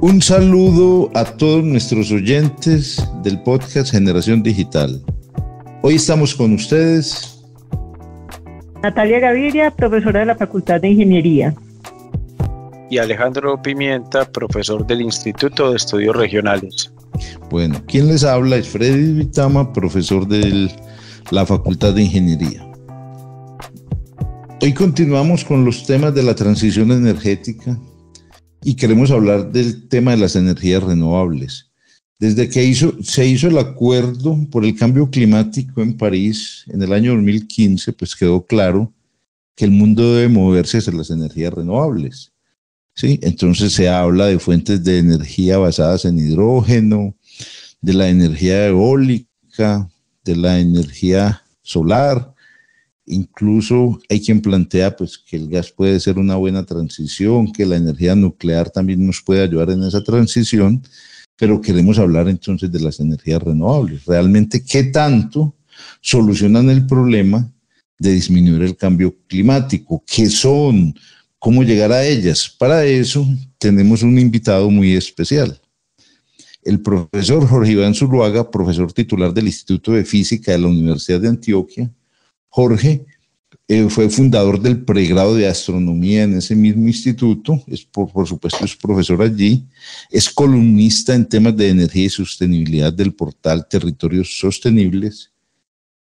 Un saludo a todos nuestros oyentes del podcast Generación Digital. Hoy estamos con ustedes Natalia Gaviria, profesora de la Facultad de Ingeniería. Y Alejandro Pimienta, profesor del Instituto de Estudios Regionales. Bueno, quien les habla es Freddy Vitama, profesor de la Facultad de Ingeniería. Hoy continuamos con los temas de la transición energética y queremos hablar del tema de las energías renovables. Desde que se hizo el acuerdo por el cambio climático en París en el año 2015, pues quedó claro que el mundo debe moverse hacia las energías renovables. ¿Sí? Entonces se habla de fuentes de energía basadas en hidrógeno, de la energía eólica, de la energía solar. Incluso hay quien plantea pues, que el gas puede ser una buena transición, que la energía nuclear también nos puede ayudar en esa transición, pero queremos hablar entonces de las energías renovables. Realmente, ¿qué tanto solucionan el problema de disminuir el cambio climático? ¿Qué son? ¿Cómo llegar a ellas? Para eso tenemos un invitado muy especial. El profesor Jorge Iván Zuluaga, profesor titular del Instituto de Física de la Universidad de Antioquia. Jorge fue fundador del pregrado de astronomía en ese mismo instituto, por supuesto es profesor allí, es columnista en temas de energía y sostenibilidad del portal Territorios Sostenibles.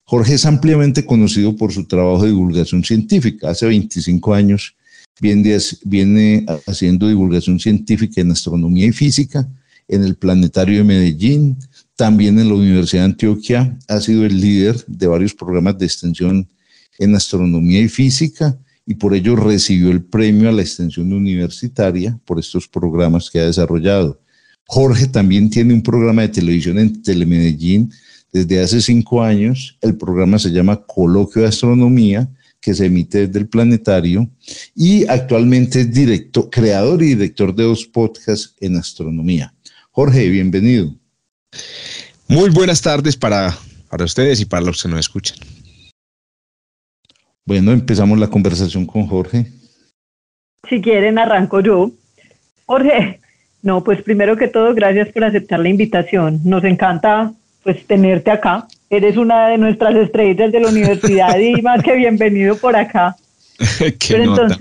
Jorge es ampliamente conocido por su trabajo de divulgación científica. Hace 25 años viene haciendo divulgación científica en astronomía y física en el Planetario de Medellín. También en la Universidad de Antioquia ha sido el líder de varios programas de extensión en astronomía y física y por ello recibió el premio a la extensión universitaria por estos programas que ha desarrollado. Jorge también tiene un programa de televisión en Telemedellín desde hace 5 años. El programa se llama Coloquio de Astronomía, que se emite desde el Planetario, y actualmente es creador y director de 2 podcasts en astronomía. Jorge, bienvenido. Muy buenas tardes para ustedes y para los que nos escuchan. Bueno, empezamos la conversación con Jorge. Si quieren, arranco yo. Jorge, no, pues primero que todo, gracias por aceptar la invitación. Nos encanta pues tenerte acá. Eres una de nuestras estrellas de la universidad y más que bienvenido por acá. Qué nota.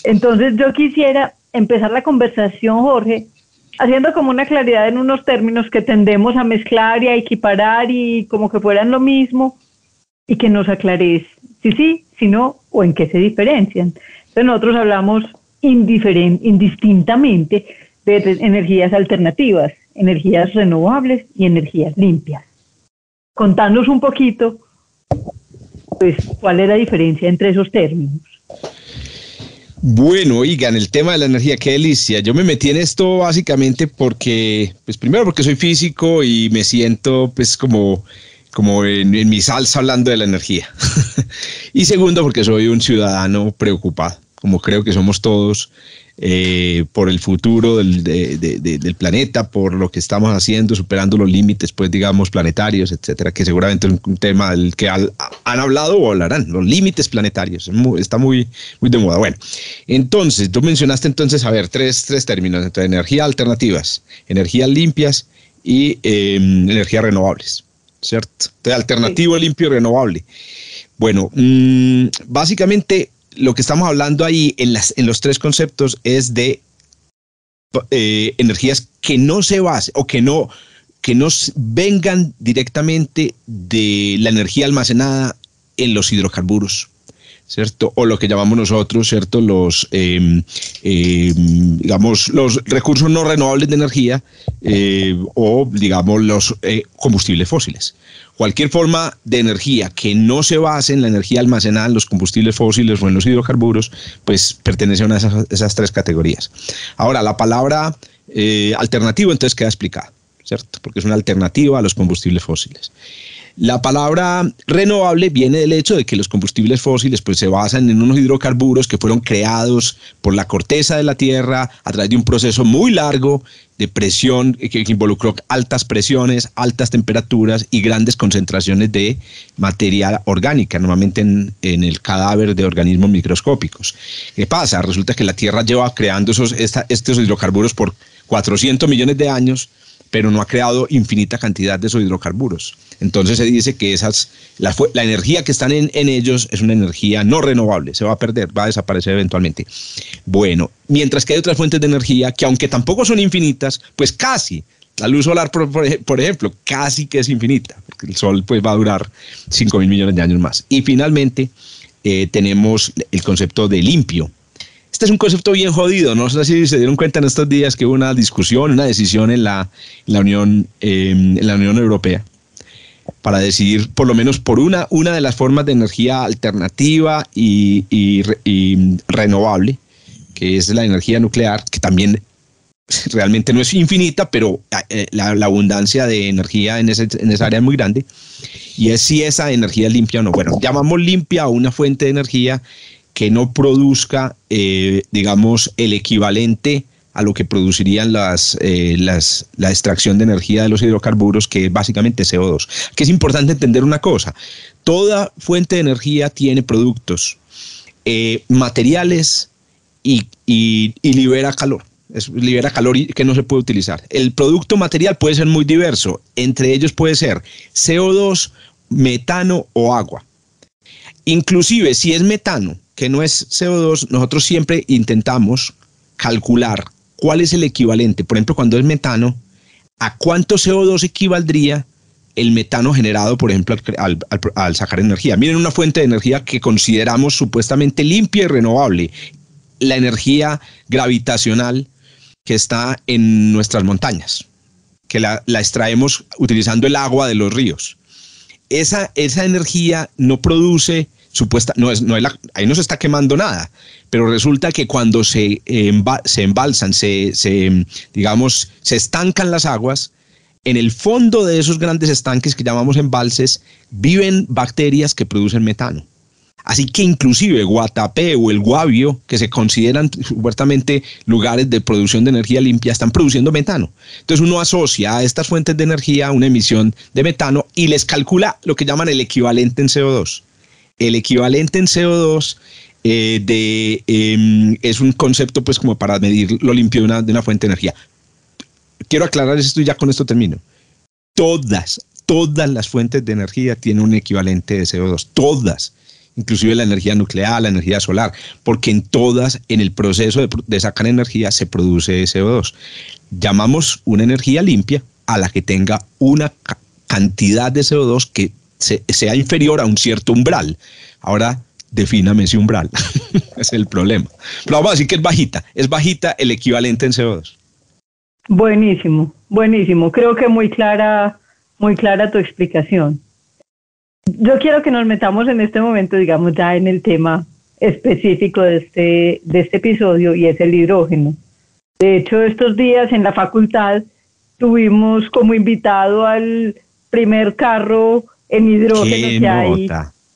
Entonces yo quisiera empezar la conversación, Jorge, haciendo como una claridad en unos términos que tendemos a mezclar y a equiparar y como que fueran lo mismo y que nos aclares si sí, si no o en qué se diferencian. Entonces nosotros hablamos indistintamente de energías alternativas, energías renovables y energías limpias. Contanos un poquito, pues, cuál es la diferencia entre esos términos. Bueno, oigan, el tema de la energía, qué delicia. Yo me metí en esto básicamente porque, pues primero porque soy físico y me siento pues como en mi salsa hablando de la energía. Y segundo porque soy un ciudadano preocupado, como creo que somos todos, por el futuro del planeta, por lo que estamos haciendo, superando los límites, pues digamos, planetarios, etcétera, que seguramente es un tema del que han hablado o hablarán, los límites planetarios, está muy de moda. Bueno, entonces, tú mencionaste entonces, a ver, tres términos, entonces, energías alternativas, energías limpias y energías renovables, ¿cierto? Entonces, alternativo, limpio y renovable. Bueno, básicamente lo que estamos hablando ahí en los 3 conceptos es de energías que no se basen o que no vengan directamente de la energía almacenada en los hidrocarburos, ¿cierto? O lo que llamamos nosotros, ¿cierto? Digamos, los recursos no renovables de energía o, digamos, los combustibles fósiles. Cualquier forma de energía que no se base en la energía almacenada en los combustibles fósiles o en los hidrocarburos, pues pertenece a una de esas 3 categorías. Ahora, la palabra alternativo entonces queda explicada, ¿cierto? Porque es una alternativa a los combustibles fósiles. La palabra renovable viene del hecho de que los combustibles fósiles pues, se basan en unos hidrocarburos que fueron creados por la corteza de la Tierra a través de un proceso muy largo de presión que involucró altas presiones, altas temperaturas y grandes concentraciones de materia orgánica, normalmente en el cadáver de organismos microscópicos. ¿Qué pasa? Resulta que la Tierra lleva creando estos hidrocarburos por 400 millones de años, pero no ha creado infinita cantidad de esos hidrocarburos. Entonces se dice que la energía que están en ellos es una energía no renovable, se va a perder, va a desaparecer eventualmente. Bueno, mientras que hay otras fuentes de energía que, aunque tampoco son infinitas, pues casi. La luz solar, por ejemplo, casi que es infinita, porque el sol pues va a durar 5.000 millones de años más. Y finalmente tenemos el concepto de limpio. Este es un concepto bien jodido, no sé si se dieron cuenta en estos días que hubo una discusión, una decisión en la Unión Europea para decidir, por lo menos por una de las formas de energía alternativa y renovable, que es la energía nuclear, que también realmente no es infinita, pero la abundancia de energía en esa área es muy grande, y es si esa energía es limpia o no. Bueno, llamamos limpia a una fuente de energía que no produzca, digamos, el equivalente a lo que producirían la extracción de energía de los hidrocarburos, que es básicamente CO2. Que es importante entender una cosa: toda fuente de energía tiene productos materiales y libera calor. Libera calor que no se puede utilizar. El producto material puede ser muy diverso. Entre ellos puede ser CO2, metano o agua. Inclusive si es metano, que no es CO2, nosotros siempre intentamos calcular cuál es el equivalente. Por ejemplo, cuando es metano, ¿a cuánto CO2 equivaldría el metano generado, por ejemplo, al sacar energía? Miren una fuente de energía que consideramos supuestamente limpia y renovable: la energía gravitacional que está en nuestras montañas, que la extraemos utilizando el agua de los ríos. Esa energía no produce, ahí no se está quemando nada, pero resulta que cuando se embalsan, digamos, se estancan las aguas, en el fondo de esos grandes estanques que llamamos embalses viven bacterias que producen metano. Así que inclusive Guatapé o el Guavio, que se consideran supuestamente lugares de producción de energía limpia, están produciendo metano. Entonces uno asocia a estas fuentes de energía una emisión de metano y les calcula lo que llaman el equivalente en CO2. El equivalente en CO2 es un concepto pues como para medir lo limpio de una fuente de energía. Quiero aclarar esto y ya con esto termino. Todas las fuentes de energía tienen un equivalente de CO2, todas. Inclusive la energía nuclear, la energía solar, porque en el proceso de sacar energía se produce CO2. Llamamos una energía limpia a la que tenga una cantidad de CO2 que sea inferior a un cierto umbral. Ahora, defíname ese umbral. Es el problema. Pero vamos a decir que es bajita el equivalente en CO2. Buenísimo. Creo que muy clara tu explicación. Yo quiero que nos metamos en este momento, digamos, ya en el tema específico de este episodio, y es el hidrógeno. De hecho, estos días en la facultad tuvimos como invitado al primer carro en hidrógeno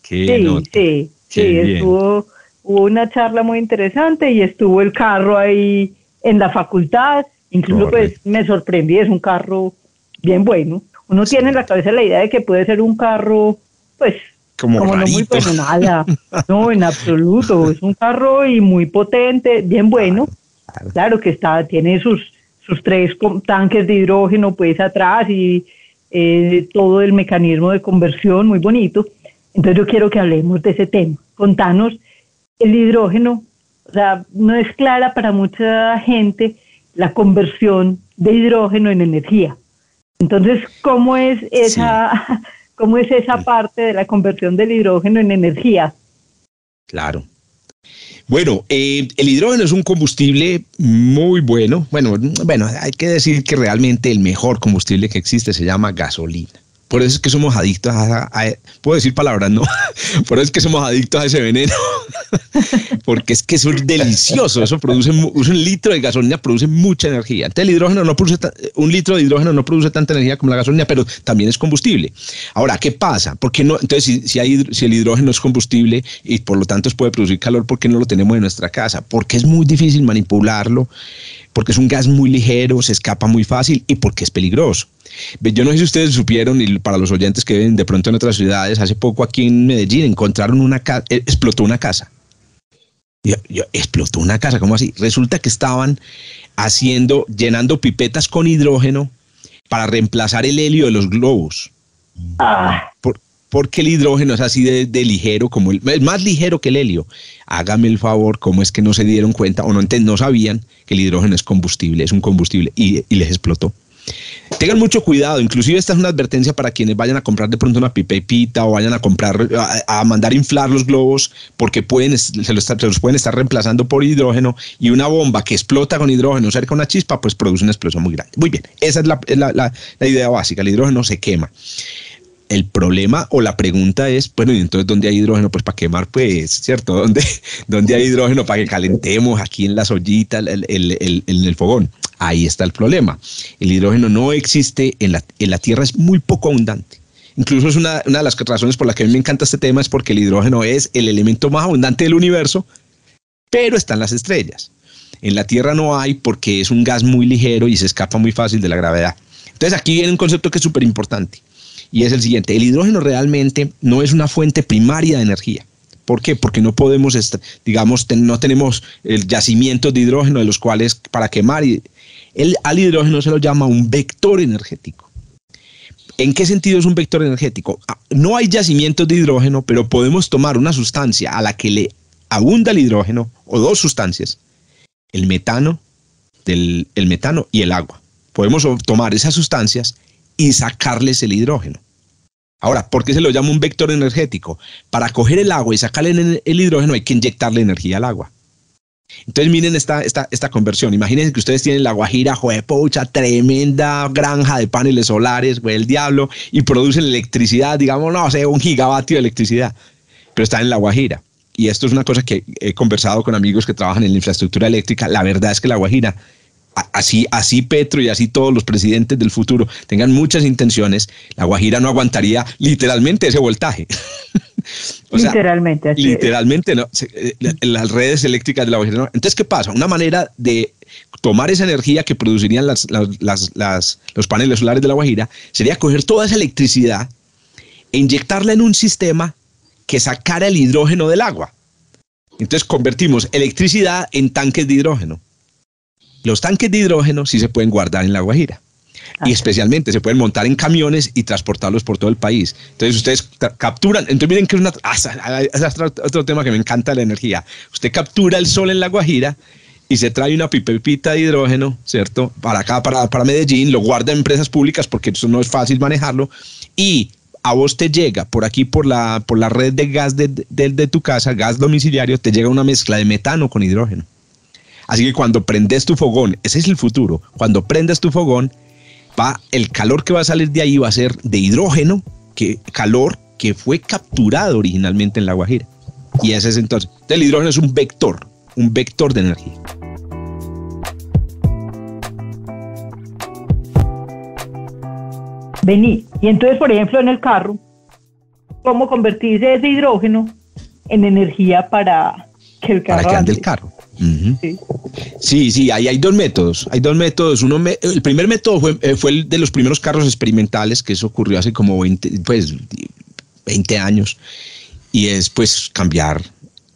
que hay. Sí, hubo una charla muy interesante y estuvo el carro ahí en la facultad. Incluso pues me sorprendí, es un carro bien bueno. Uno tiene en la cabeza la idea de que puede ser un carro pues como no muy bueno, nada, no, en absoluto, es un carro y muy potente, bien bueno, claro que tiene sus 3 tanques de hidrógeno pues atrás y todo el mecanismo de conversión muy bonito. Entonces yo quiero que hablemos de ese tema. Contanos, el hidrógeno, o sea, no es clara para mucha gente la conversión de hidrógeno en energía. Entonces, ¿cómo es esa parte de la conversión del hidrógeno en energía? Claro. Bueno, el hidrógeno es un combustible muy bueno. Bueno, hay que decir que realmente el mejor combustible que existe se llama gasolina. Por eso es que somos adictos puedo decir palabras, ¿no? Por eso es que somos adictos a ese veneno. Porque es que eso es delicioso. Eso produce, un litro de gasolina produce mucha energía. Entonces un litro de hidrógeno no produce tanta energía como la gasolina, pero también es combustible. Ahora, ¿qué pasa? ¿Por qué no? Entonces, si el hidrógeno es combustible y por lo tanto puede producir calor, ¿por qué no lo tenemos en nuestra casa? Porque es muy difícil manipularlo, porque es un gas muy ligero, se escapa muy fácil y porque es peligroso. Yo no sé si ustedes supieron, y para los oyentes que viven de pronto en otras ciudades, hace poco aquí en Medellín encontraron explotó una casa. Explotó una casa, ¿cómo así? Resulta que estaban llenando pipetas con hidrógeno para reemplazar el helio de los globos. Porque el hidrógeno es así de ligero, es más ligero que el helio. Hágame el favor, ¿cómo es que no se dieron cuenta o no sabían que el hidrógeno es un combustible y les explotó? Tengan mucho cuidado, inclusive esta es una advertencia para quienes vayan a comprar de pronto una pipeta o vayan a mandar inflar los globos, porque se los pueden estar reemplazando por hidrógeno, y una bomba que explota con hidrógeno cerca de una chispa pues produce una explosión muy grande. Muy bien, esa es la idea básica, el hidrógeno se quema. El problema o la pregunta es, bueno, ¿y entonces dónde hay hidrógeno? Pues para quemar, pues, ¿cierto? ¿Dónde hay hidrógeno para que calentemos aquí en las ollitas, en el fogón? Ahí está el problema. El hidrógeno no existe en la Tierra, es muy poco abundante. Incluso es una de las razones por las que a mí me encanta este tema, es porque el hidrógeno es el elemento más abundante del universo, pero está en las estrellas. En la Tierra no hay, porque es un gas muy ligero y se escapa muy fácil de la gravedad. Entonces aquí viene un concepto que es súper importante. Y es el siguiente: el hidrógeno realmente no es una fuente primaria de energía. ¿Por qué? Porque no podemos, no tenemos el yacimiento de hidrógeno de los cuales para quemar. Al hidrógeno se lo llama un vector energético. ¿En qué sentido es un vector energético? No hay yacimientos de hidrógeno, pero podemos tomar una sustancia a la que le abunda el hidrógeno, o dos sustancias, el metano y el agua. Podemos tomar esas sustancias y sacarles el hidrógeno. Ahora, ¿por qué se lo llama un vector energético? Para coger el agua y sacarle el hidrógeno hay que inyectarle energía al agua. Entonces miren esta conversión. Imagínense que ustedes tienen La Guajira, juepucha, tremenda granja de paneles solares, el diablo, y producen electricidad, digamos, no sé, 1 gigavatio de electricidad, pero está en La Guajira. Y esto es una cosa que he conversado con amigos que trabajan en la infraestructura eléctrica. La verdad es que La Guajira, así Petro y así todos los presidentes del futuro tengan muchas intenciones, La Guajira no aguantaría literalmente ese voltaje. Literalmente, ¿no? Las redes eléctricas de La Guajira no. Entonces, ¿qué pasa? Una manera de tomar esa energía que producirían los paneles solares de La Guajira sería coger toda esa electricidad e inyectarla en un sistema que sacara el hidrógeno del agua. Entonces convertimos electricidad en tanques de hidrógeno. Los tanques de hidrógeno sí se pueden guardar en La Guajira. Y especialmente se pueden montar en camiones y transportarlos por todo el país. Entonces ustedes capturan, entonces miren que es otro tema que me encanta de la energía. Usted captura el sol en La Guajira y se trae una pipeta de hidrógeno, ¿cierto? Para acá, para Medellín, lo guarda en empresas públicas porque eso no es fácil manejarlo, y a vos te llega por aquí, por la red de gas de tu casa, gas domiciliario, te llega una mezcla de metano con hidrógeno. Así que cuando prendes tu fogón, ese es el futuro, cuando prendes tu fogón, el calor que va a salir de ahí va a ser de hidrógeno, calor que fue capturado originalmente en La Guajira. Y ese es entonces el hidrógeno es un vector de energía. Vení, y entonces, por ejemplo, en el carro, ¿cómo convertir ese hidrógeno en energía para que el carro ande el carro? Uh-huh. Sí, ahí hay dos métodos. El primer método fue el de los primeros carros experimentales, que eso ocurrió hace como 20 años, y es pues cambiar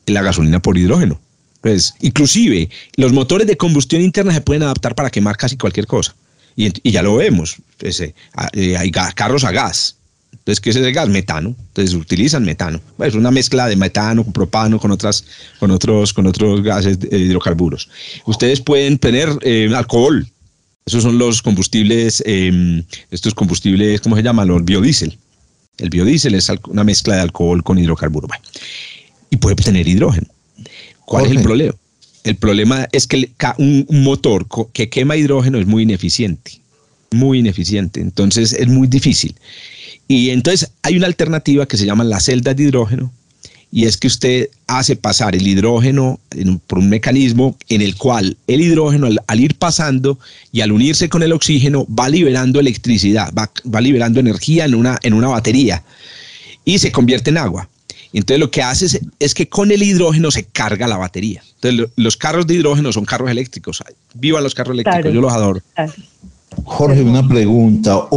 la gasolina por hidrógeno. Pues inclusive los motores de combustión interna se pueden adaptar para quemar casi cualquier cosa, y ya lo vemos. Pues, hay carros a gas. Entonces, ¿qué es ese gas? Metano. Entonces utilizan metano. Bueno, es una mezcla de metano con propano, con otros gases de hidrocarburos. Ustedes pueden tener alcohol. Esos son los combustibles, estos combustibles, ¿cómo se llaman? Los biodiesel. El biodiesel es una mezcla de alcohol con hidrocarburo. Bueno, y puede tener hidrógeno. ¿Cuál es el problema? El problema es que un motor que quema hidrógeno es muy ineficiente. Entonces es muy difícil. Y entonces hay una alternativa que se llama las celdas de hidrógeno, y es que usted hace pasar el hidrógeno por un mecanismo en el cual el hidrógeno, al ir pasando y al unirse con el oxígeno, va liberando electricidad, va liberando energía en una batería y se convierte en agua. Entonces lo que hace es que con el hidrógeno se carga la batería. Entonces los carros de hidrógeno son carros eléctricos. ¡Vivan los carros eléctricos! Claro. Yo los adoro. Claro. Jorge, una pregunta.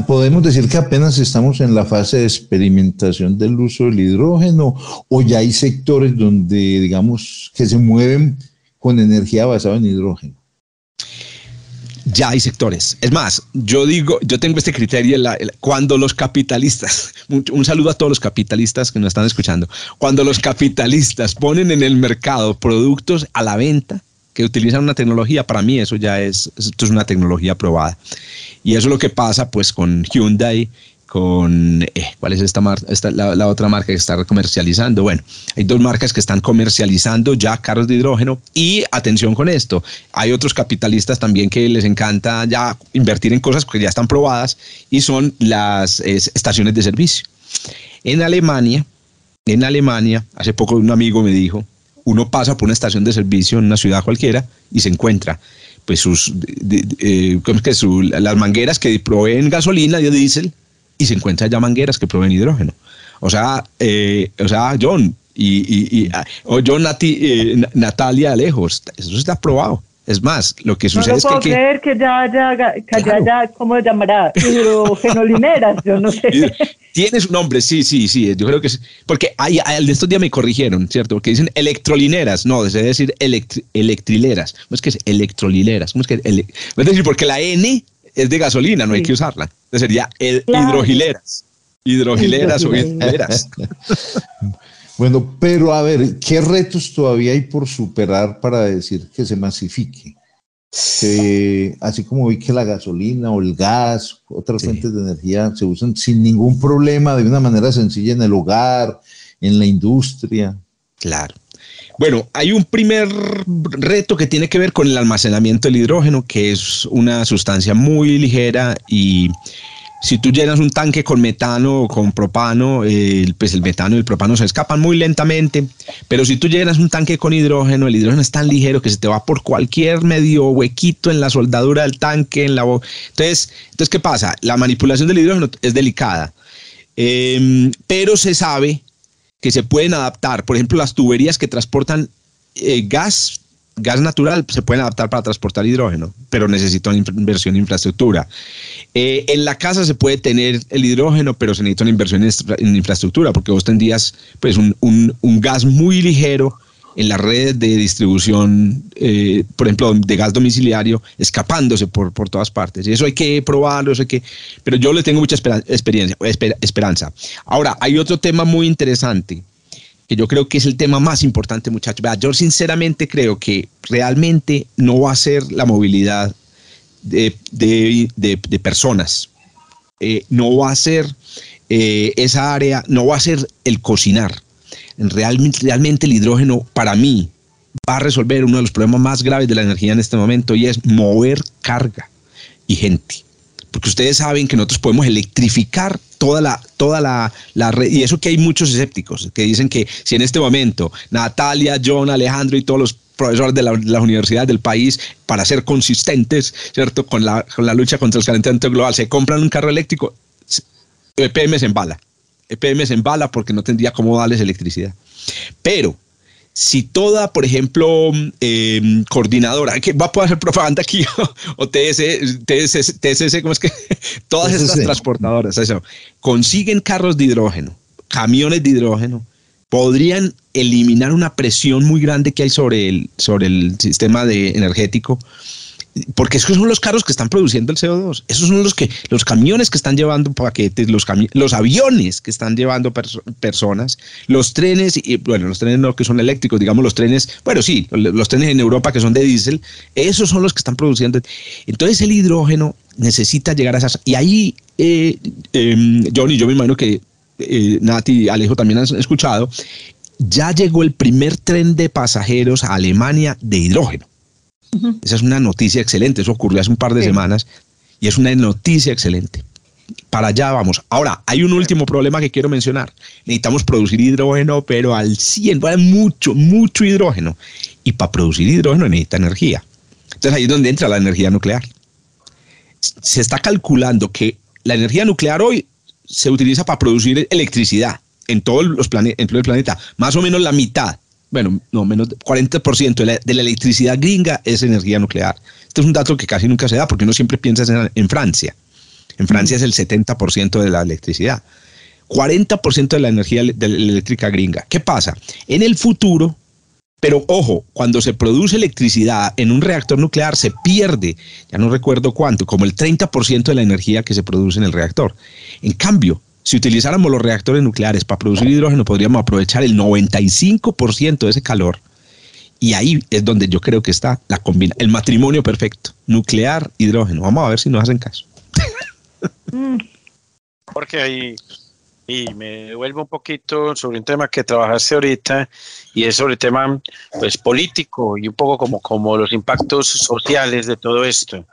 ¿Podemos decir que apenas estamos en la fase de experimentación del uso del hidrógeno, o ya hay sectores donde, digamos, que se mueven con energía basada en hidrógeno? ya hay sectores. Es más, yo tengo este criterio cuando los capitalistas, un saludo a todos los capitalistas que nos están escuchando, cuando los capitalistas ponen en el mercado productos a la venta que utilizan una tecnología, para mí esto es una tecnología probada. Y eso es lo que pasa pues con Hyundai, con, ¿cuál es esta marca? La otra marca que está comercializando. Bueno, hay dos marcas que están comercializando ya carros de hidrógeno y atención con esto, hay otros capitalistas también que les encanta ya invertir en cosas que ya están probadas y son las estaciones de servicio. En Alemania, hace poco un amigo me dijo, uno pasa por una estación de servicio en una ciudad cualquiera y se encuentra pues las mangueras que proveen gasolina y diésel, y se encuentran ya mangueras que proveen hidrógeno. O sea, John Natalia Alejos, eso está probado. Es más, lo que sucede es que... No puedo creer que ya haya, ¿cómo se llamará? Hidrogenolineras, yo no sé. Tiene su nombre, sí, yo creo que sí. Porque de estos días me corrigieron, ¿cierto? Porque dicen electrolineras, no, se debe decir electrileras. ¿Cómo es que es electrolineras? ¿Cómo es que es decir, porque la N es de gasolina, no hay que usarla. Entonces sería hidrogileras o hidrogileras. Bueno, pero a ver, ¿qué retos todavía hay por superar para decir que se masifique? Así como vi que la gasolina o el gas, otras fuentes de energía se usan sin ningún problema, de una manera sencilla en el hogar, en la industria. Claro. Bueno, hay un primer reto que tiene que ver con el almacenamiento del hidrógeno, que es una sustancia muy ligera y si tú llenas un tanque con metano o con propano, pues el metano y el propano se escapan muy lentamente, pero si tú llenas un tanque con hidrógeno, el hidrógeno es tan ligero que se te va por cualquier medio huequito en la soldadura del tanque, entonces, ¿qué pasa? La manipulación del hidrógeno es delicada, pero se sabe que se pueden adaptar. Por ejemplo, las tuberías que transportan gas natural se pueden adaptar para transportar hidrógeno, pero necesita una inversión en infraestructura. En la casa se puede tener el hidrógeno, pero se necesita una inversión en infraestructura, porque vos tendrías pues, un gas muy ligero en las redes de distribución, por ejemplo, de gas domiciliario, escapándose por todas partes. Y eso hay que probarlo, pero yo le tengo mucha esperanza. Ahora, hay otro tema muy interesante, que yo creo que es el tema más importante, muchachos. Yo sinceramente creo que realmente no va a ser la movilidad de personas, no va a ser esa área, no va a ser el cocinar. Realmente el hidrógeno para mí va a resolver uno de los problemas más graves de la energía en este momento, y es mover carga y gente. Porque ustedes saben que nosotros podemos electrificar toda la red, y eso que hay muchos escépticos que dicen que si en este momento Natalia, John, Alejandro y todos los profesores de las universidades del país, para ser consistentes, ¿cierto?, con la lucha contra el calentamiento global, se compran un carro eléctrico, EPM se embala porque no tendría cómo darles electricidad. Pero si toda, por ejemplo, coordinadora, que va a poder hacer propaganda aquí, o TSC, ¿cómo es que? Todas estas transportadoras, eso, consiguen carros de hidrógeno, camiones de hidrógeno, podrían eliminar una presión muy grande que hay sobre el sistema energético, porque esos son los carros que están produciendo el CO2, esos son los camiones que están llevando paquetes, los aviones que están llevando personas, los trenes, y bueno, los trenes no que son eléctricos, digamos los trenes, bueno sí, los trenes en Europa que son de diésel, esos son los que están produciendo. Entonces el hidrógeno necesita llegar a esas, y ahí Johnny, yo me imagino que Nati y Alejo también han escuchado, ya llegó el primer tren de pasajeros a Alemania de hidrógeno. Esa es una noticia excelente, eso ocurrió hace un par de semanas y es una noticia excelente. Para allá vamos. Ahora, hay un último problema que quiero mencionar. Necesitamos producir hidrógeno, pero al 100, mucho hidrógeno. Y para producir hidrógeno necesita energía. Entonces ahí es donde entra la energía nuclear. Se está calculando que la energía nuclear hoy se utiliza para producir electricidad en todo el planeta, más o menos la mitad. Bueno, no, menos del 40% de la electricidad gringa es energía nuclear. Este es un dato que casi nunca se da porque uno siempre piensa en Francia. En Francia es el 70% de la electricidad. 40% de la energía eléctrica gringa. ¿Qué pasa? En el futuro, Pero ojo, cuando se produce electricidad en un reactor nuclear se pierde, ya no recuerdo cuánto, como el 30% de la energía que se produce en el reactor. En cambio, si utilizáramos los reactores nucleares para producir hidrógeno, podríamos aprovechar el 95% de ese calor. Y ahí es donde yo creo que está el matrimonio perfecto, nuclear, hidrógeno. Vamos a ver si nos hacen caso. Porque ahí, y me devuelvo un poquito sobre un tema que trabajaste ahorita, y es sobre el tema pues, político y un poco como los impactos sociales de todo esto.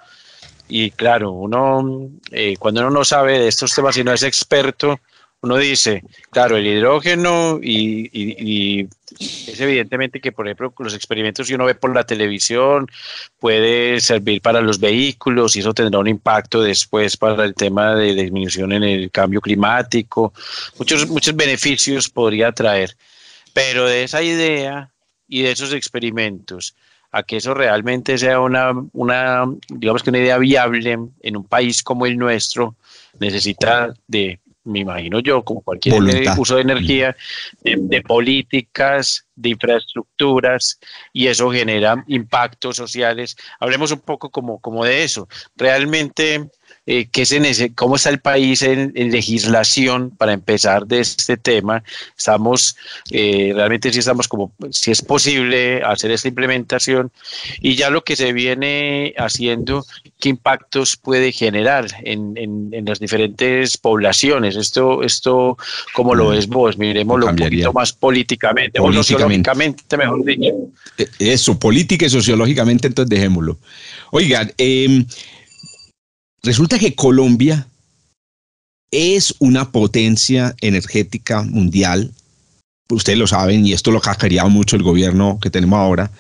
Y claro, uno cuando uno no sabe de estos temas y no es experto, uno dice, claro, el hidrógeno y es evidentemente que, por ejemplo, los experimentos que uno ve por la televisión puede servir para los vehículos y eso tendrá un impacto después para el tema de disminución en el cambio climático. Muchos beneficios podría traer, pero de esa idea y de esos experimentos a que eso realmente sea digamos que una idea viable en un país como el nuestro, necesita me imagino yo, como cualquier uso de energía, de políticas, de infraestructuras, y eso genera impactos sociales. Hablemos un poco como de eso. Realmente, ¿cómo está el país en legislación para empezar de este tema? Realmente si es posible hacer esta implementación, y ya lo que se viene haciendo, ¿qué impactos puede generar en las diferentes poblaciones? Esto ¿cómo lo ves vos? Miremoslo un poquito más políticamente, o sociológicamente, mejor dicho. Eso, política y sociológicamente, entonces dejémoslo. Oigan, resulta que Colombia es una potencia energética mundial, ustedes lo saben, y esto lo ha cacareado mucho el gobierno que tenemos ahora,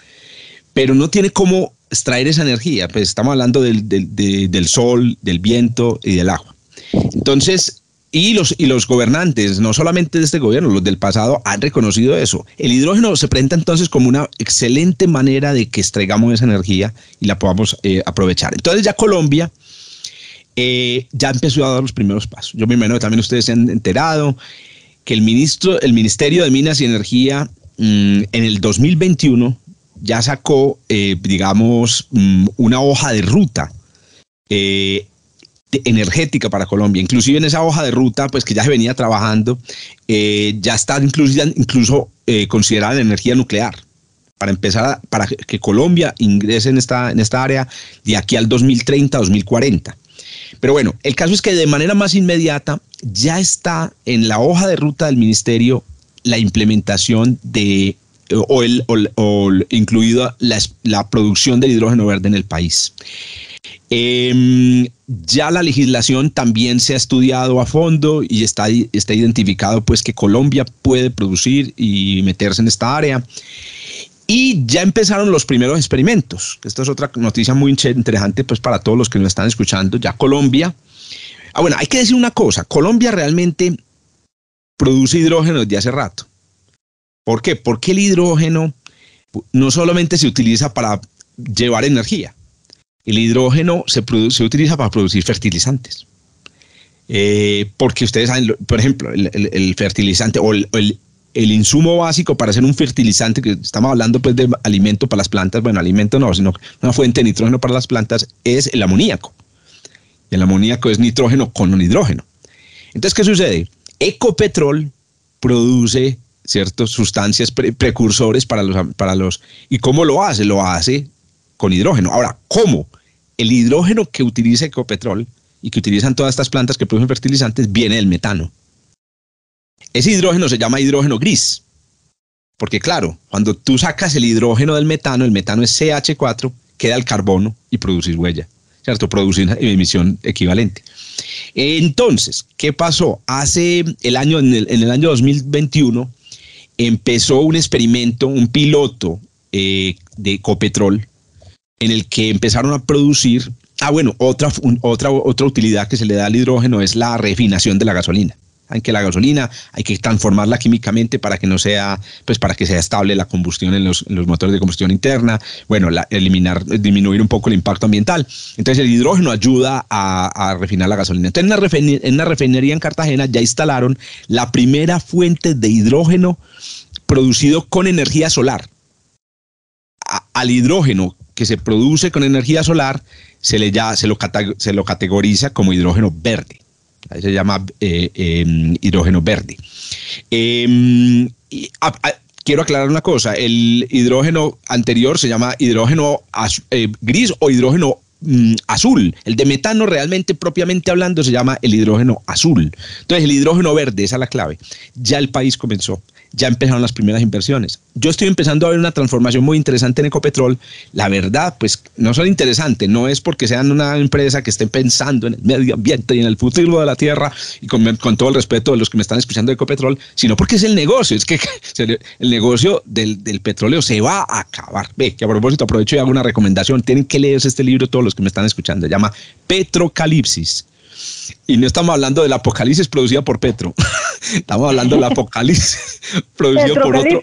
pero no tiene cómo extraer esa energía. Pues estamos hablando del sol, del viento y del agua. Entonces, y los gobernantes, no solamente de este gobierno, los del pasado, han reconocido eso. El hidrógeno se presenta entonces como una excelente manera de que extraigamos esa energía y la podamos aprovechar. Entonces ya Colombia ya empezó a dar los primeros pasos. Yo me imagino que también ustedes se han enterado que el Ministerio de Minas y Energía en el 2021 ya sacó, una hoja de ruta energética para Colombia. Inclusive en esa hoja de ruta, pues que ya se venía trabajando, ya está incluso considerada la energía nuclear para empezar, para que Colombia ingrese en esta área de aquí al 2030, 2040. Pero bueno, el caso es que de manera más inmediata ya está en la hoja de ruta del ministerio la implementación incluida la producción del hidrógeno verde en el país. Ya la legislación también se ha estudiado a fondo y está identificado pues que Colombia puede producir y meterse en esta área. Y ya empezaron los primeros experimentos. Esta es otra noticia muy interesante pues para todos los que nos están escuchando. Ya Colombia. Bueno, hay que decir una cosa. Colombia realmente produce hidrógeno desde hace rato. ¿Por qué? Porque el hidrógeno no solamente se utiliza para llevar energía. El hidrógeno se utiliza para producir fertilizantes. Porque ustedes saben, por ejemplo, el fertilizante o el insumo básico para hacer un fertilizante, que estamos hablando pues de alimento para las plantas, bueno, alimento no, sino una fuente de nitrógeno para las plantas, es el amoníaco. Y el amoníaco es nitrógeno con hidrógeno. Entonces, ¿qué sucede? Ecopetrol produce ciertas sustancias precursores para los... ¿Y cómo lo hace? Lo hace con hidrógeno. Ahora, ¿cómo? El hidrógeno que utiliza Ecopetrol y que utilizan todas estas plantas que producen fertilizantes viene del metano. Ese hidrógeno se llama hidrógeno gris, porque claro, cuando tú sacas el hidrógeno del metano, el metano es CH4, queda el carbono y producir huella, ¿cierto? Producir una emisión equivalente. Entonces, ¿qué pasó? En el año 2021 empezó un experimento, un piloto de Ecopetrol, en el que empezaron a producir, otra utilidad que se le da al hidrógeno es la refinación de la gasolina. Saben que la gasolina hay que transformarla químicamente para que no sea, pues para que sea estable la combustión en los motores de combustión interna, bueno, disminuir un poco el impacto ambiental. Entonces el hidrógeno ayuda a refinar la gasolina. Entonces en una refinería en Cartagena ya instalaron la primera fuente de hidrógeno producido con energía solar. al hidrógeno que se produce con energía solar se lo categoriza como hidrógeno verde. Ahí se llama hidrógeno verde. Quiero aclarar una cosa, el hidrógeno anterior se llama hidrógeno gris o hidrógeno azul. El de metano realmente, propiamente hablando, se llama el hidrógeno azul. Entonces el hidrógeno verde, esa es la clave. Ya el país comenzó, ya empezaron las primeras inversiones. Yo estoy empezando a ver una transformación muy interesante en Ecopetrol. La verdad, pues no son interesantes, no es porque sean una empresa que esté pensando en el medio ambiente y en el futuro de la tierra, y con todo el respeto de los que me están escuchando de Ecopetrol, sino porque es el negocio, es que el negocio del petróleo se va a acabar. Ve, que a propósito aprovecho y hago una recomendación, tienen que leerse este libro todos los que me están escuchando, se llama Petrocalipsis. Y no estamos hablando del apocalipsis producida por Petro, estamos hablando del apocalipsis producido por otro.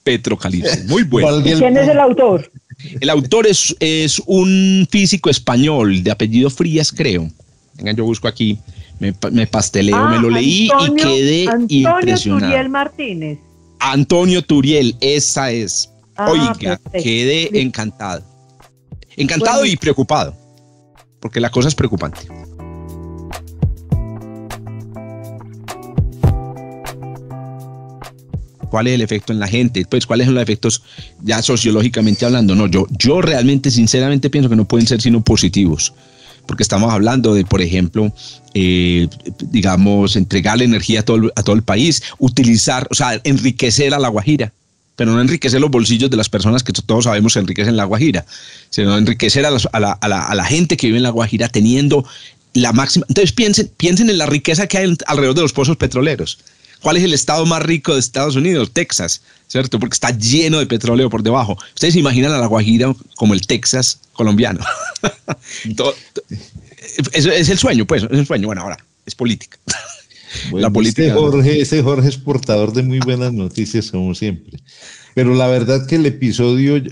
Petrocalipsis, muy bueno. ¿Quién es el autor? El autor es un físico español de apellido Frías, creo. Venga, yo busco aquí, me pasteleo, me lo leí y quedé impresionado. Antonio Turiel Martínez. Antonio Turiel, esa es. Oiga, perfecto. quedé encantado. Encantado bueno. Y preocupado, porque la cosa es preocupante. ¿Cuál es el efecto en la gente? Pues, ¿cuáles son los efectos ya sociológicamente hablando? No, yo realmente, sinceramente pienso que no pueden ser sino positivos, porque estamos hablando de, por ejemplo, digamos, entregarle energía a todo el país, utilizar, o sea, enriquecer a La Guajira, pero no enriquecer los bolsillos de las personas que todos sabemos se enriquecen en La Guajira, sino enriquecer a la gente que vive en La Guajira teniendo la máxima. Entonces piensen en la riqueza que hay alrededor de los pozos petroleros. ¿Cuál es el estado más rico de Estados Unidos? Texas, ¿cierto? Porque está lleno de petróleo por debajo. Ustedes se imaginan a La Guajira como el Texas colombiano. Eso es el sueño, pues, es el sueño. Bueno, ahora es política. Bueno, la política. Este Jorge es portador de muy buenas noticias, como siempre. Pero la verdad que el episodio,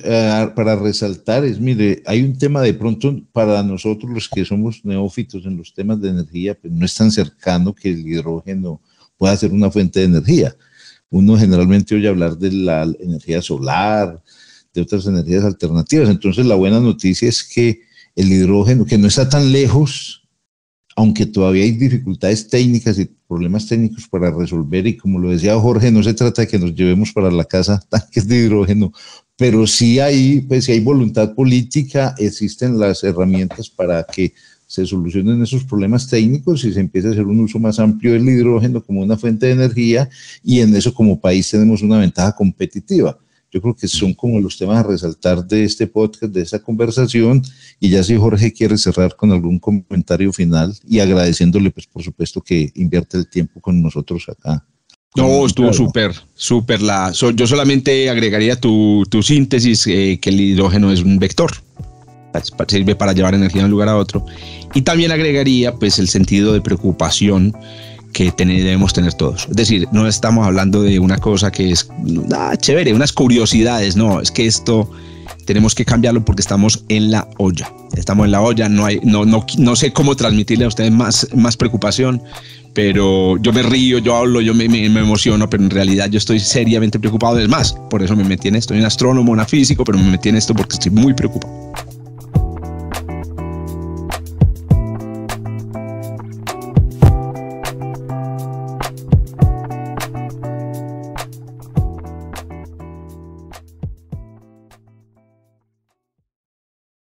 para resaltar, es, mire, hay un tema de pronto para nosotros los que somos neófitos en los temas de energía, pues no es tan cercano que el hidrógeno pueda ser una fuente de energía. Uno generalmente oye hablar de la energía solar, de otras energías alternativas. Entonces la buena noticia es que el hidrógeno, que no está tan lejos, aunque todavía hay dificultades técnicas y problemas técnicos para resolver, y como lo decía Jorge, no se trata de que nos llevemos para la casa tanques de hidrógeno, pero sí hay voluntad política, existen las herramientas para que se solucionen esos problemas técnicos y se empiece a hacer un uso más amplio del hidrógeno como una fuente de energía, y en eso como país tenemos una ventaja competitiva. Yo creo que son como los temas a resaltar de este podcast, de esta conversación, y ya si Jorge quiere cerrar con algún comentario final y agradeciéndole, pues por supuesto, que invierte el tiempo con nosotros acá. No, estuvo súper. Yo solamente agregaría tu síntesis, que el hidrógeno es un vector. Sirve para llevar energía de un lugar a otro, y también agregaría pues el sentido de preocupación que debemos tener todos. Es decir, no estamos hablando de una cosa que es chévere, unas curiosidades, no, es que esto tenemos que cambiarlo porque estamos en la olla. Estamos en la olla, no sé cómo transmitirle a ustedes más preocupación, pero yo me río, yo hablo, yo me emociono, pero en realidad yo estoy seriamente preocupado. Es más, por eso me metí en esto. Soy un astrónomo, un físico, pero me metí en esto porque estoy muy preocupado.